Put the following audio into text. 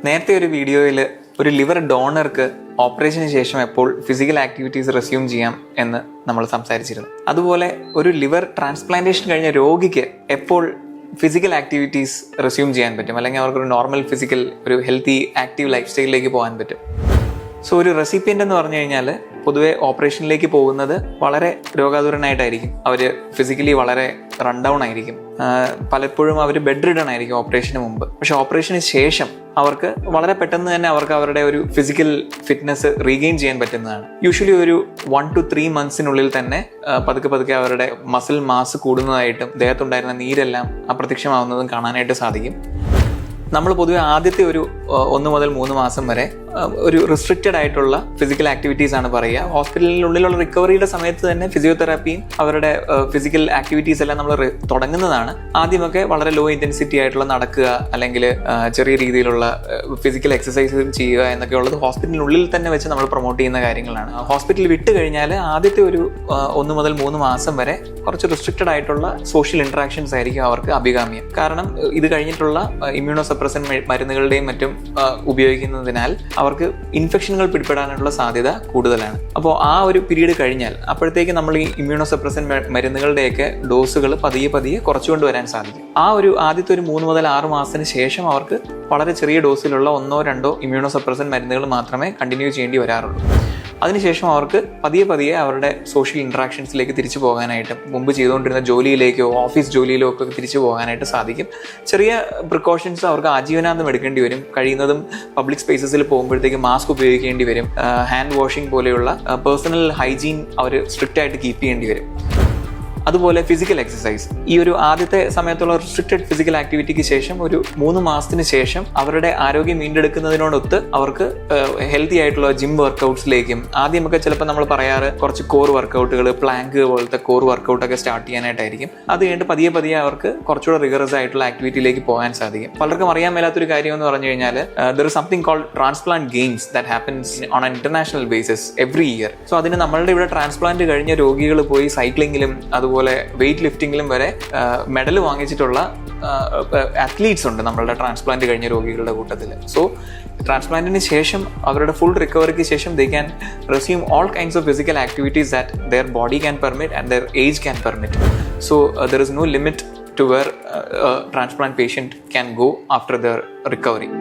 നേരത്തെ ഒരു വീഡിയോയിൽ ഒരു ലിവർ ഡോണർക്ക് ഓപ്പറേഷന് ശേഷം എപ്പോൾ ഫിസിക്കൽ ആക്ടിവിറ്റീസ് റെസ്യൂം ചെയ്യാം എന്ന് നമ്മൾ സംസാരിച്ചിരുന്നു. അതുപോലെ ഒരു ലിവർ ട്രാൻസ്പ്ലാന്റേഷൻ കഴിഞ്ഞ രോഗിക്ക് എപ്പോൾ ഫിസിക്കൽ ആക്ടിവിറ്റീസ് റെസ്യൂം ചെയ്യാൻ പറ്റും, അല്ലെങ്കിൽ അവർക്കൊരു നോർമൽ ഫിസിക്കൽ ഒരു ഹെൽത്തി ആക്റ്റീവ് ലൈഫ് സ്റ്റൈലിലേക്ക് പോകാൻ പറ്റും. സോ ഒരു റെസിപ്പിയൻ്റ് എന്ന് പറഞ്ഞു കഴിഞ്ഞാൽ പൊതുവെ ഓപ്പറേഷനിലേക്ക് പോകുന്നത് വളരെ രോഗാതുരനായിട്ടായിരിക്കും. അവർ ഫിസിക്കലി വളരെ റൺ ഡൗൺ ആയിരിക്കും. പലപ്പോഴും അവർ ബെഡ് റിഡൺ ആയിരിക്കും ഓപ്പറേഷന് മുമ്പ്. പക്ഷെ ഓപ്പറേഷന് ശേഷം അവർക്ക് വളരെ പെട്ടെന്ന് തന്നെ അവർക്ക് അവരുടെ ഒരു ഫിസിക്കൽ ഫിറ്റ്നസ് റീഗെയിൻ ചെയ്യാൻ പറ്റുന്നതാണ്. യൂഷ്വലി ഒരു 1 to 3 months തന്നെ പതുക്കെ അവരുടെ മസിൽ മാസ് കൂടുന്നതായിട്ടും ദേഹത്തുണ്ടായിരുന്ന നീരെല്ലാം അപ്രത്യക്ഷമാവുന്നതും കാണാനായിട്ട് സാധിക്കും. നമ്മൾ പൊതുവെ ആദ്യത്തെ ഒരു 1 മുതൽ 3 മാസം വരെ ഒരു റിസ്ട്രിക്റ്റഡ് ആയിട്ടുള്ള ഫിസിക്കൽ ആക്ടിവിറ്റീസ് ആണ് പറയുക. ഹോസ്പിറ്റലിനുള്ളിലുള്ള റിക്കവറിയുടെ സമയത്ത് തന്നെ ഫിസിയോതെറാപ്പിയും അവരുടെ ഫിസിക്കൽ ആക്ടിവിറ്റീസ് എല്ലാം നമ്മൾ തുടങ്ങുന്നതാണ്. ആദ്യമൊക്കെ വളരെ ലോ ഇന്റൻസിറ്റി ആയിട്ടുള്ള നടക്കുക, അല്ലെങ്കിൽ ചെറിയ രീതിയിലുള്ള ഫിസിക്കൽ എക്സസൈസ് ചെയ്യുക എന്നൊക്കെ ഉള്ളത് ഹോസ്പിറ്റലിനുള്ളിൽ തന്നെ വെച്ച് നമ്മൾ പ്രൊമോട്ട് ചെയ്യുന്ന കാര്യങ്ങളാണ്. ഹോസ്പിറ്റലിൽ വിട്ട് കഴിഞ്ഞാൽ ആദ്യത്തെ ഒരു 1 മുതൽ 3 മാസം വരെ കുറച്ച് റിസ്ട്രിക്റ്റഡ് ആയിട്ടുള്ള സോഷ്യൽ ഇന്ററാക്ഷൻസ് ആയിരിക്കും അവർക്ക് അഭികാമ്യം. കാരണം ഇത് കഴിഞ്ഞിട്ടുള്ള ഇമ്മ്യൂണോ സപ്രസൻ മരുന്നുകളുടെയും മറ്റും ഉപയോഗിക്കുന്നതിനാൽ അവർക്ക് ഇൻഫെക്ഷനുകൾ പിടിപെടാനുള്ള സാധ്യത കൂടുതലാണ്. അപ്പോൾ ആ ഒരു പീരീഡ് കഴിഞ്ഞാൽ അപ്പോഴത്തേക്ക് നമ്മൾ ഈ ഇമ്മ്യൂണോ സപ്രസൻ മരുന്നുകളുടെയൊക്കെ ഡോസുകൾ പതിയെ കുറച്ചുകൊണ്ട് വരാൻ സാധിക്കും. ആ ഒരു ആദ്യത്തെ ഒരു 3 മുതൽ 6 മാസത്തിന് ശേഷം അവർക്ക് വളരെ ചെറിയ ഡോസിലുള്ള 1-2 ഇമ്മ്യൂണോ സപ്രസൻ മരുന്നുകൾ മാത്രമേ കണ്ടിന്യൂ ചെയ്യേണ്ടി വരാറുള്ളൂ. അതിനുശേഷം അവർക്ക് പതിയെ അവരുടെ സോഷ്യൽ ഇൻട്രാക്ഷൻസിലേക്ക് തിരിച്ചു പോകാനായിട്ട്, മുമ്പ് ചെയ്തുകൊണ്ടിരുന്ന ജോലിയിലേക്കോ ഓഫീസ് ജോലിയിലോ ഒക്കെ തിരിച്ചു പോകാനായിട്ട് സാധിക്കും. ചെറിയ പ്രിക്കോഷൻസ് അവർക്ക് ആജീവനാന്തം എടുക്കേണ്ടി വരും. കഴിയുന്നതും പബ്ലിക് സ്പേസസിൽ പോകുമ്പോഴത്തേക്ക് മാസ്ക് ഉപയോഗിക്കേണ്ടി വരും. ഹാൻഡ് വാഷിംഗ് പോലെയുള്ള പേഴ്സണൽ ഹൈജീൻ അവർ സ്ട്രിക്റ്റ് ആയിട്ട് കീപ്പ് ചെയ്യേണ്ടി വരും. അതുപോലെ ഫിസിക്കൽ എക്സസൈസ്, ഈ ഒരു ആദ്യത്തെ സമയത്തുള്ള റിസ്ട്രിക്റ്റഡ് ഫിസിക്കൽ ആക്ടിവിറ്റിക്ക് ശേഷം ഒരു 3 മാസത്തിന് ശേഷം അവരുടെ ആരോഗ്യം വീണ്ടെടുക്കുന്നതിനോടൊത്ത് അവർക്ക് ഹെൽത്തി ആയിട്ടുള്ള ജിം വർക്കൗട്ട്സിലേക്കും, ആദ്യമൊക്കെ ചിലപ്പോൾ നമ്മൾ പറയാറ് കുറച്ച് കോർ വർക്കൗട്ടുകൾ, പ്ലാങ്ക് പോലത്തെ കോർ വർക്കൗട്ടൊക്കെ സ്റ്റാർട്ട് ചെയ്യാനായിട്ടായിരിക്കും. അത് കഴിഞ്ഞിട്ട് പതിയെ അവർക്ക് കുറച്ചുകൂടെ റിഗറസ് ആയിട്ടുള്ള ആക്ടിവിറ്റിയിലേക്ക് പോകാൻ സാധിക്കും. പലർക്കും അറിയാൻ മേലാത്തൊരു കാര്യം എന്ന് പറഞ്ഞു കഴിഞ്ഞാൽ there is something called transplant games that happens on an international basis every year. So അതിന് നമ്മളുടെ ഇവിടെ ട്രാൻസ്പ്ലാന്റ് കഴിഞ്ഞ രോഗികൾ പോയി സൈക്ലിങ്ങിലും അതുപോലെ വെയിറ്റ് ലിഫ്റ്റിംഗിലും വരെ മെഡൽ വാങ്ങിച്ചിട്ടുള്ള അത്ലീറ്റ്സ് ഉണ്ട് നമ്മളുടെ ട്രാൻസ്പ്ലാന്റ് കഴിഞ്ഞ രോഗികളുടെ കൂട്ടത്തിൽ. സോ ട്രാൻസ്പ്ലാന്റിന് ശേഷം അവരുടെ ഫുൾ റിക്കവറിക്ക് ശേഷം they can resume all kinds of physical activities that their body can permit and their age can permit. So there is no limit to where a transplant patient can go after their recovery.